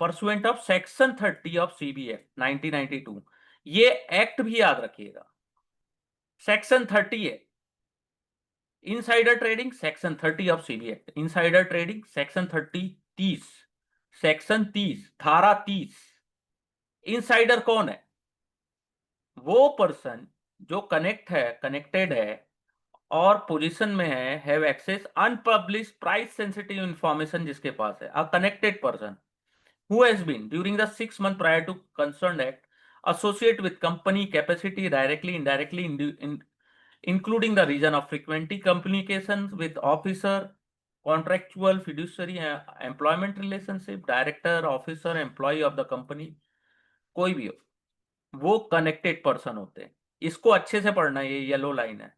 A: pursuant of section 30 of CB act 1992, ये एक्ट भी याद रखिएगा, सेक्शन 30 है। Insider trading section 30 of CB act, insider trading section 30, 30, section 30 धारा 30। इनसाइडर कौन है? वो पर्सन जो कनेक्टेड है और पोजीशन में है, have access unpublish price sensitive information, जिसके पास है, a connected person who has been during the 6 months prior to concerned act associate with company capacity directly indirectly including the region of frequenting communications with officer, contractual fiduciary employment relationship, director officer employee of the company, कोई भी हो, वो कनेक्टेड पर्सन होते हैं। इसको अच्छे से पढ़ना, ये येलो लाइन है।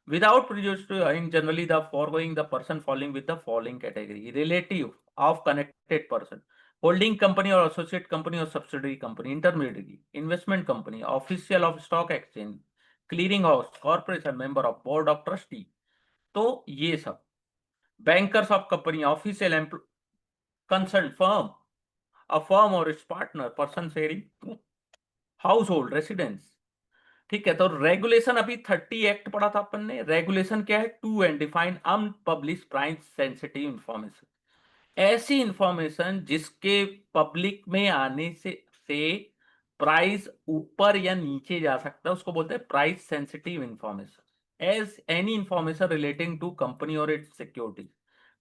A: Without prejudice to in generally the foregoing, the person falling with the following category: relative of connected person, holding company or associate company or subsidiary company, intermediary, investment company, official of stock exchange, clearing house, corporation, member of board of trustee। तो ये सब bankers of company, official concerned firm, a firm or its partner, person sharing household residence। ठीक है, तो रेगुलेशन अभी 30 एक्ट पढ़ा था अपन ने। रेगुलेशन क्या है? To and define unpublish price sensitive information, ऐसी इंफॉर्मेशन जिसके पब्लिक में आने से प्राइस ऊपर या नीचे जा सकता है, उसको बोलते हैं price sensitive information. As any information relating to company और its security,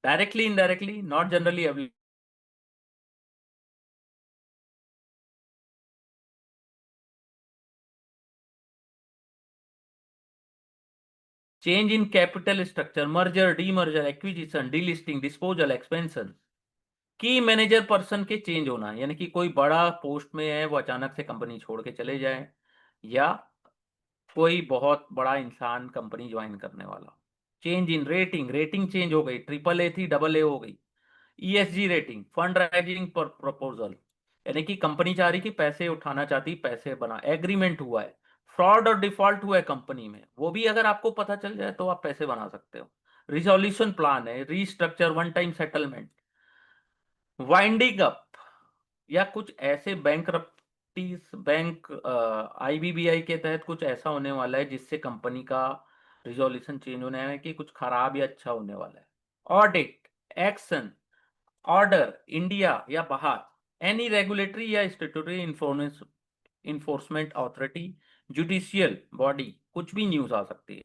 A: directly indirectly, not generally available. Change in capital structure, merger, demerger, acquisition, delisting, disposal, expansion, key manager person के चेंज होना, यानी कि कोई बड़ा पोस्ट में है वो अचानक से कंपनी छोड़ के चले जाए, या कोई बहुत बड़ा इंसान कंपनी ज्वाइन करने वाला। Change in rating, rating change हो गई, ट्रिपल ए थी डबल ए हो गई। ईएसजी रेटिंग, फंड राइजिंग पर प्रपोजल, यानी कि कंपनी चाह रही कि पैसे उठाना चाहती, पैसे बना, एग्रीमेंट हुआ है, फ्रॉड और डिफॉल्ट हुआ है कंपनी में, वो भी अगर आपको पता चल जाए तो आप पैसे बना सकते हो। रिजोल्यूशन प्लान है, restructure, one time settlement, winding up, या कुछ ऐसे बैंक आईबीबीआई के तहत कुछ ऐसा होने वाला है जिससे कंपनी का रिजोल्यूशन चेंज होने वाला है, कि कुछ खराब या अच्छा होने वाला है। ऑडिट, एक्शन, ऑर्डर, इंडिया या बाहर, एनी रेगुलेटरी या statutory enforcement authority, judicial body, कुछ भी न्यूज आ सकती है।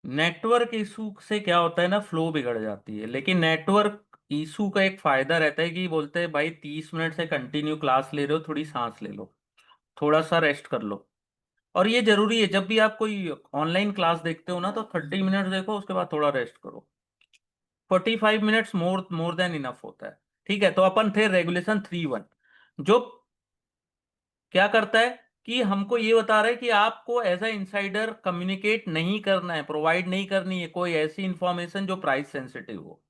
A: नेटवर्क इशू से क्या होता है ना, फ्लो बिगड़ जाती है। लेकिन नेटवर्क इशू का एक फायदा रहता है कि बोलते हैं भाई 30 मिनट से कंटिन्यू क्लास ले रहे हो, थोड़ी सांस ले लो, थोड़ा सा रेस्ट कर लो। और ये जरूरी है, जब भी आप कोई ऑनलाइन क्लास देखते हो ना, तो 30 मिनट देखो, उसके बाद थोड़ा रेस्ट करो। 45 minutes more more than enough होता है। ठीक है, तो अपन थे रेगुलेशन 3(1), जो क्या करता है कि हमको ये बता रहा है कि आपको एज अ इनसाइडर कम्युनिकेट नहीं करना है, प्रोवाइड नहीं करनी है कोई ऐसी इंफॉर्मेशन जो प्राइस सेंसिटिव हो।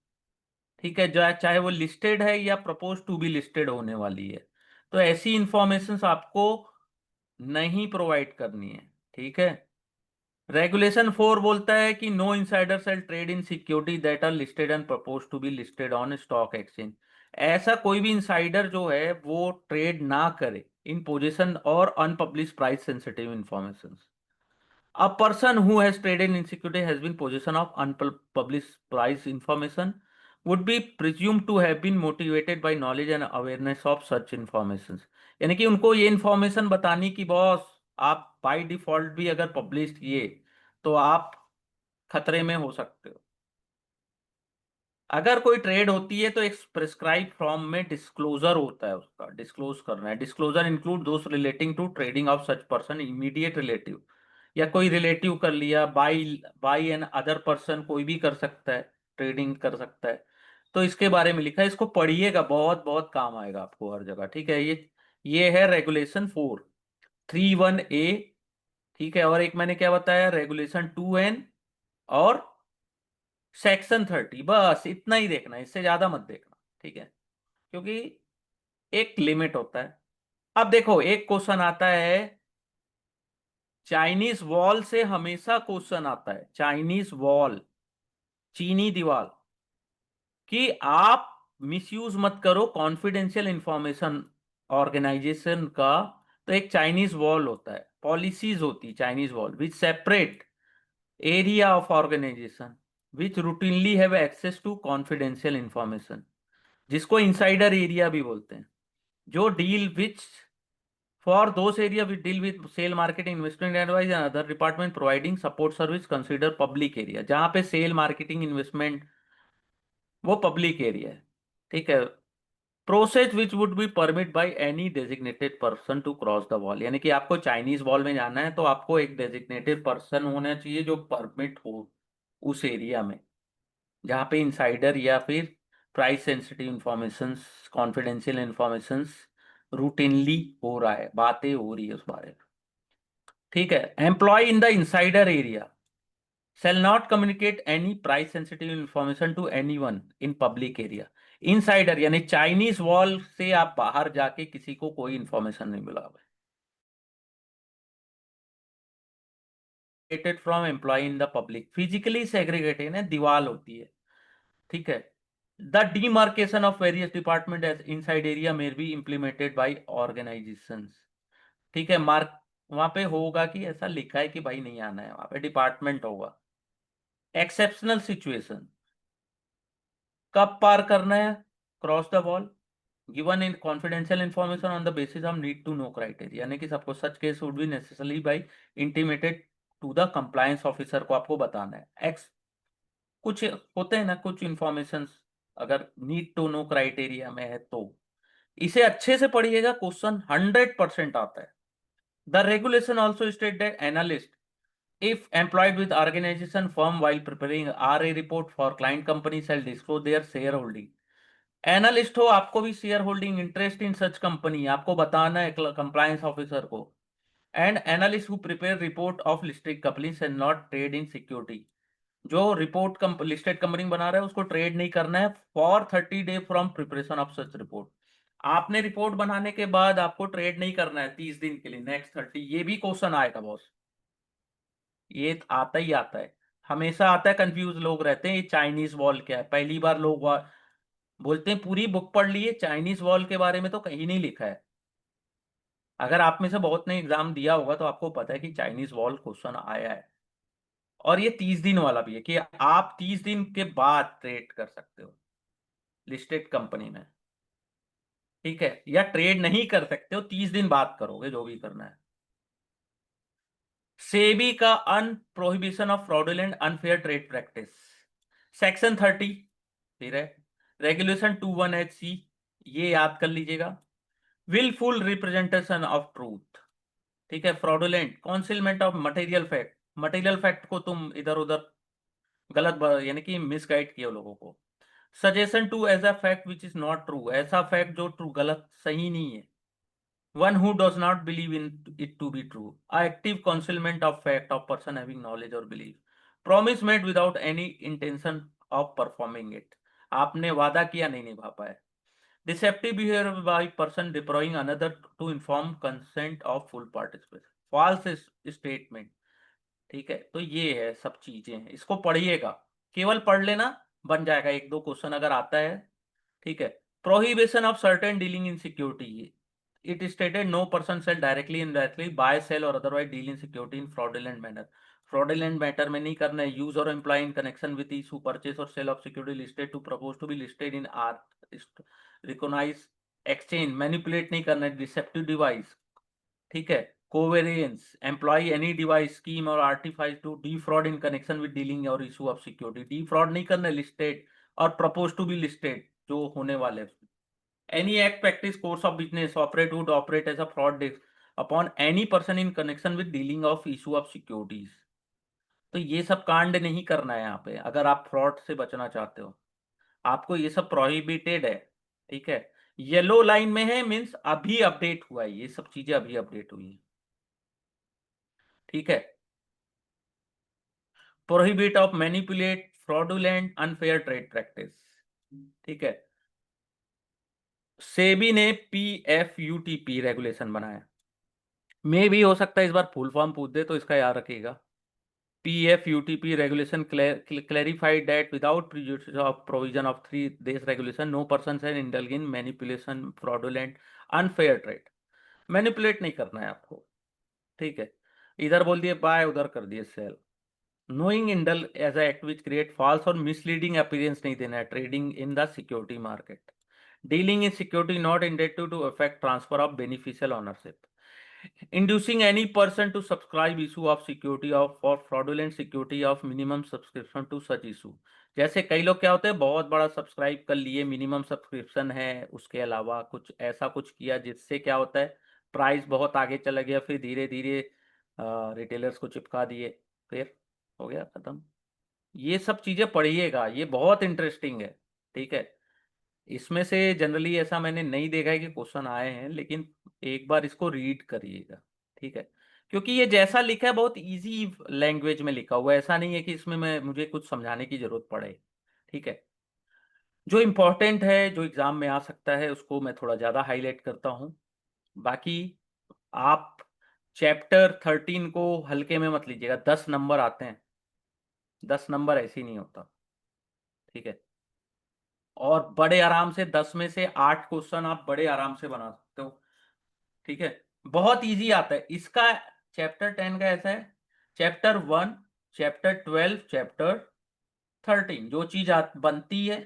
A: ठीक है, जो चाहे वो लिस्टेड है या प्रपोज टू बी लिस्टेड होने वाली है, तो ऐसी इंफॉर्मेशन आपको नहीं प्रोवाइड करनी है। ठीक है। रेगुलेशन 4 बोलता है कि no insider shall trade in security that are listed and propose to be listed on stock exchange. ऐसा कोई भी इंसाइडर जो है वो ट्रेड ना करे इन पोजीशन और unpublish price sensitive information. A person who has traded in security has been possession of unpublished price information would be presumed to have been motivated by knowledge and awareness of such information। यानी कि उनको ये इंफॉर्मेशन बतानी कि बॉस, आप बाय डिफॉल्ट भी अगर पब्लिश किए तो आप खतरे में हो सकते हो। अगर कोई ट्रेड होती है तो एक प्रिस्क्राइब फॉर्म में डिस्क्लोजर होता है, उसका डिस्क्लोज करना है। Disclosure include those relating to trading of such person immediate relative, या कोई रिलेटिव कर लिया, by by an other person, कोई भी कर सकता है, ट्रेडिंग कर सकता है। तो इसके बारे में लिखा है, इसको पढ़िएगा, बहुत बहुत काम आएगा आपको हर जगह। ठीक है, ये है रेगुलेशन 4 3(1)(a। ठीक है, और एक मैंने क्या बताया, रेगुलेशन 2(n) और सेक्शन 30। बस इतना ही देखना है, इससे ज्यादा मत देखना। ठीक है, क्योंकि एक लिमिट होता है। अब देखो, एक क्वेश्चन आता है, चाइनीज वॉल से हमेशा क्वेश्चन आता है, चाइनीज वॉल, चीनी दीवार, कि आप मिसयूज मत करो कॉन्फिडेंशियल इंफॉर्मेशन ऑर्गेनाइजेशन का। तो एक चाइनीज वॉल होता है, पॉलिसीज होती है Chinese wall which separate area of organisation which routinely have access to confidential information, जिसको इनसाइडर एरिया भी बोलते हैं, जो deal which for those area which deal with sale marketing investment advice and other department providing support service consider public area. जहां पे सेल मार्केटिंग इन्वेस्टमेंट, वो पब्लिक एरिया है। ठीक है। Process which would be permit by any designated person to cross the wall, यानी कि आपको चाइनीज वॉल में जाना है तो आपको एक डेजिग्नेटेड पर्सन होना चाहिए जो परमिट हो उस एरिया में, जहाँ पे इंसाइडर या फिर price sensitive information, confidential information routinely हो रहा है, बातें हो रही है उस बारे में। ठीक है। Employ in the insider area shall not communicate any price sensitive information to anyone in public area। Insider यानी चाइनीज वॉल से आप बाहर जाके किसी को कोई इंफॉर्मेशन नहीं मिला। From employ in the public, physically segregated है, दीवार होती है। ठीक है। The demarcation of various department as inside area में बी इम्प्लीमेंटेड बाई ऑर्गेनाइजेशन। ठीक है, मार्क वहां पे होगा कि ऐसा लिखा है कि भाई नहीं आना है, वहां पे डिपार्टमेंट होगा। एक्सेप्शनल सिचुएशन, कब पार करना है cross the wall, given in confidential information on the basis of need to know criteria, यानी कि सबको such case would be necessarily by intimated to the compliance officer को आपको बताना है। एक्स कुछ होते हैं ना कुछ इंफॉर्मेशन, अगर नीड टू नो क्राइटेरिया में है तो इसे अच्छे से पढ़िएगा, क्वेश्चन 100% आता है। The regulation also state that analyst if employed with organization firm while preparing RA report for client company shall disclose their shareholding। Analyst हो, आपको भी share holding interest in such company, आपको बताना है कंप्लायंस ऑफिसर को। And analyst who prepare report of listed companies and not trade in security, जो रिपोर्ट लिस्टेड कंपनी बना रहा है उसको ट्रेड नहीं करना है for 30 day from preparation of such report. आपने रिपोर्ट बनाने के बाद आपको ट्रेड नहीं करना है 30 दिन के लिए, नेक्स्ट 30। ये भी क्वेश्चन आएगा बॉस, ये आता ही आता है, हमेशा आता है। कंफ्यूज लोग रहते हैं, ये चाइनीज वॉल क्या है, पहली बार लोग बोलते हैं पूरी बुक पढ़ लिए, चाइनीज वॉल के बारे में तो कहीं नहीं लिखा है। अगर आप में से बहुत ने एग्जाम दिया होगा तो आपको पता है कि चाइनीज वॉल क्वेश्चन आया है। और ये 30 दिन वाला भी है कि आप 30 दिन के बाद ट्रेड कर सकते हो लिस्टेड कंपनी में। ठीक है, या ट्रेड नहीं कर सकते हो, 30 दिन बाद करोगे जो भी करना है। सेबी का on prohibition of fraudulent unfair trade practice, section 30 फिर है, रेगुलेशन 21HC, ये याद कर लीजिएगा। विलफुल रिप्रेजेंटेशन ऑफ ट्रूथ, ठीक है। Fraudulent concealment of material fact, material fact को तुम इधर उधर यानी कि मिसगाइड किया लोगों को। Suggestion to as a fact which is not true, ऐसा फैक्ट जो ट्रू गलत सही नहीं है। One who does not believe in it to be true. Active concealment of fact of person having knowledge or belief. Promise made without any intention of performing it. आपने वादा किया नहीं निभा पाए। Deceptive behavior by person depriving another to inform consent of full participation. False statement, ठीक है। तो ये है सब चीजें, इसको पढ़िएगा, केवल पढ़ लेना, बन जाएगा एक दो क्वेश्चन अगर आता है, ठीक है। Prohibition of certain dealing in security, it stated no person shall directly indirectly buy sell or otherwise deal in security in fraudulent manner. fraudulent matter में नहीं करना है। यूज और employ in connection with issue purchase और sale of security listed to propose to be listed in or recognise exchange, manipulate नहीं करना है। डिसेप्टिव डिवाइस, ठीक है। कोवेरियंस, एम्प्लॉय एनी डिवाइस स्कीम और artifice to defraud in connection with dealing और issue of security, defraud नहीं करना है, लिस्टेड और प्रपोज टू बी लिस्टेड जो होने वाले। Any act, practice, course of business operate would operate as a fraud upon any person in connection with dealing of issue of securities. तो ये सब कांड नहीं करना है यहाँ पे अगर आप फ्रॉड से बचना चाहते हो, आपको ये सब प्रोहिबिटेड है, ठीक है। येलो लाइन में है मींस अभी अपडेट हुआ है, ये सब चीजें अभी अपडेट हुई है, ठीक है। Prohibit of manipulate fraudulent unfair trade practice, ठीक है। सेबी ने PFUTP रेगुलेशन बनाया, मे भी हो सकता है इस बार फुल फॉर्म पूछ दे तो इसका याद रखिएगा। PFUTP regulation clarified that without prejudice of provision of 3 days regulation, no person shall indulge in manipulation, fraudulent, unfair trade. Manipulate नहीं करना है आपको, ठीक है। इधर बोल दिए बाय, उधर कर दिए सेल। नोइंग इंडल as act which create false और मिसलीडिंग अपीयरेंस नहीं देना है trading in the security market. Dealing in security not intended to affect transfer of beneficial ownership. Inducing any person to subscribe issue of security of for fraudulent security of minimum subscription to such issue। जैसे कई लोग क्या होते हैं, बहुत बड़ा सब्सक्राइब कर लिए, मिनिमम सब्सक्रिप्शन है, उसके अलावा कुछ ऐसा कुछ किया जिससे क्या होता है, प्राइस बहुत आगे चला गया, फिर धीरे धीरे रिटेलर्स को चिपका दिए, फिर हो गया खत्म। ये सब चीजें पढ़िएगा, ये बहुत इंटरेस्टिंग है, ठीक है। इसमें से जनरली ऐसा मैंने नहीं देखा है कि क्वेश्चन आए हैं, लेकिन एक बार इसको रीड करिएगा, ठीक है। क्योंकि ये जैसा लिखा है बहुत इजी लैंग्वेज में लिखा हुआ है, ऐसा नहीं है कि इसमें मुझे कुछ समझाने की जरूरत पड़े, ठीक है। जो इम्पोर्टेंट है, जो एग्जाम में आ सकता है, उसको मैं थोड़ा ज्यादा हाईलाइट करता हूँ। बाकी आप चैप्टर 13 को हल्के में मत लीजिएगा, 10 नंबर आते हैं, 10 नंबर ऐसे ही नहीं होता, ठीक है। और बड़े आराम से 10 में से 8 क्वेश्चन आप बड़े आराम से बना सकते हो, ठीक है। बहुत इजी आता है इसका। चैप्टर 10 का ऐसा है, चैप्टर 1, चैप्टर 12, चैप्टर 13, जो चीज बनती है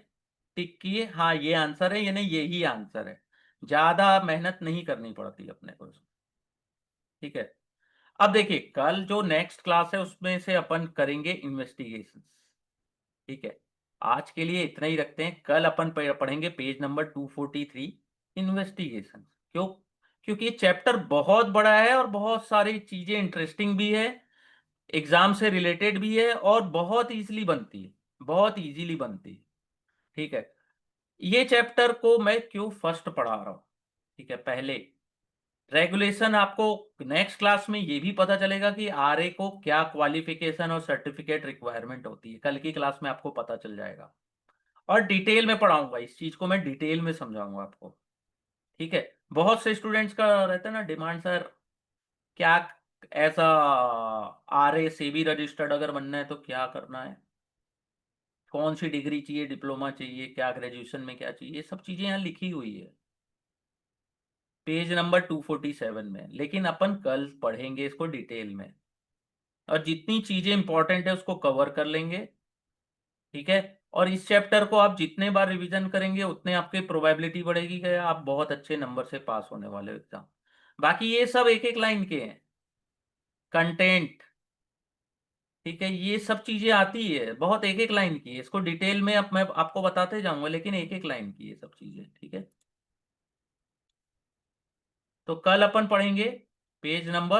A: टिक किए, हाँ ये आंसर है, ये नहीं यही आंसर है, ज्यादा मेहनत नहीं करनी पड़ती अपने को, ठीक है। अब देखिए कल जो नेक्स्ट क्लास है उसमें से अपन करेंगे इन्वेस्टिगेशन, ठीक है। आज के लिए इतना ही रखते हैं, कल अपन पढ़ेंगे पेज नंबर 243 इन्वेस्टिगेशन। क्यों? क्योंकि ये चैप्टर बहुत बड़ा है और बहुत सारी चीजें इंटरेस्टिंग भी है, एग्जाम से रिलेटेड भी है और बहुत इजीली बनती है, बहुत इजीली बनती है, ठीक है। ये चैप्टर को मैं क्यों फर्स्ट पढ़ा रहा हूं, ठीक है। पहले रेगुलेशन आपको नेक्स्ट क्लास में ये भी पता चलेगा कि RA को क्या क्वालिफिकेशन और सर्टिफिकेट रिक्वायरमेंट होती है, कल की क्लास में आपको पता चल जाएगा। और डिटेल में पढ़ाऊंगा, इस चीज को मैं डिटेल में समझाऊंगा आपको, ठीक है। बहुत से स्टूडेंट्स का रहता है ना डिमांड, सर क्या ऐसा RA से भी रजिस्टर्ड अगर बनना है तो क्या करना है, कौन सी डिग्री चाहिए, डिप्लोमा चाहिए क्या, ग्रेजुएशन में क्या चाहिए, ये सब चीजें यहाँ लिखी हुई है पेज नंबर 247 में। लेकिन अपन कल पढ़ेंगे इसको डिटेल में, और जितनी चीजें इंपॉर्टेंट है उसको कवर कर लेंगे, ठीक है। और इस चैप्टर को आप जितने बार रिवीजन करेंगे उतने आपकी प्रोबेबिलिटी बढ़ेगी कि आप बहुत अच्छे नंबर से पास होने वाले हो एग्जाम। बाकी ये सब एक एक लाइन के हैं, कंटेंट, ठीक है, ये सब चीजें आती है, बहुत एक एक लाइन की है, इसको डिटेल में अब मैं आपको बताते जाऊंगा, लेकिन एक एक लाइन की है सब चीजें, ठीक है। तो कल अपन पढ़ेंगे पेज नंबर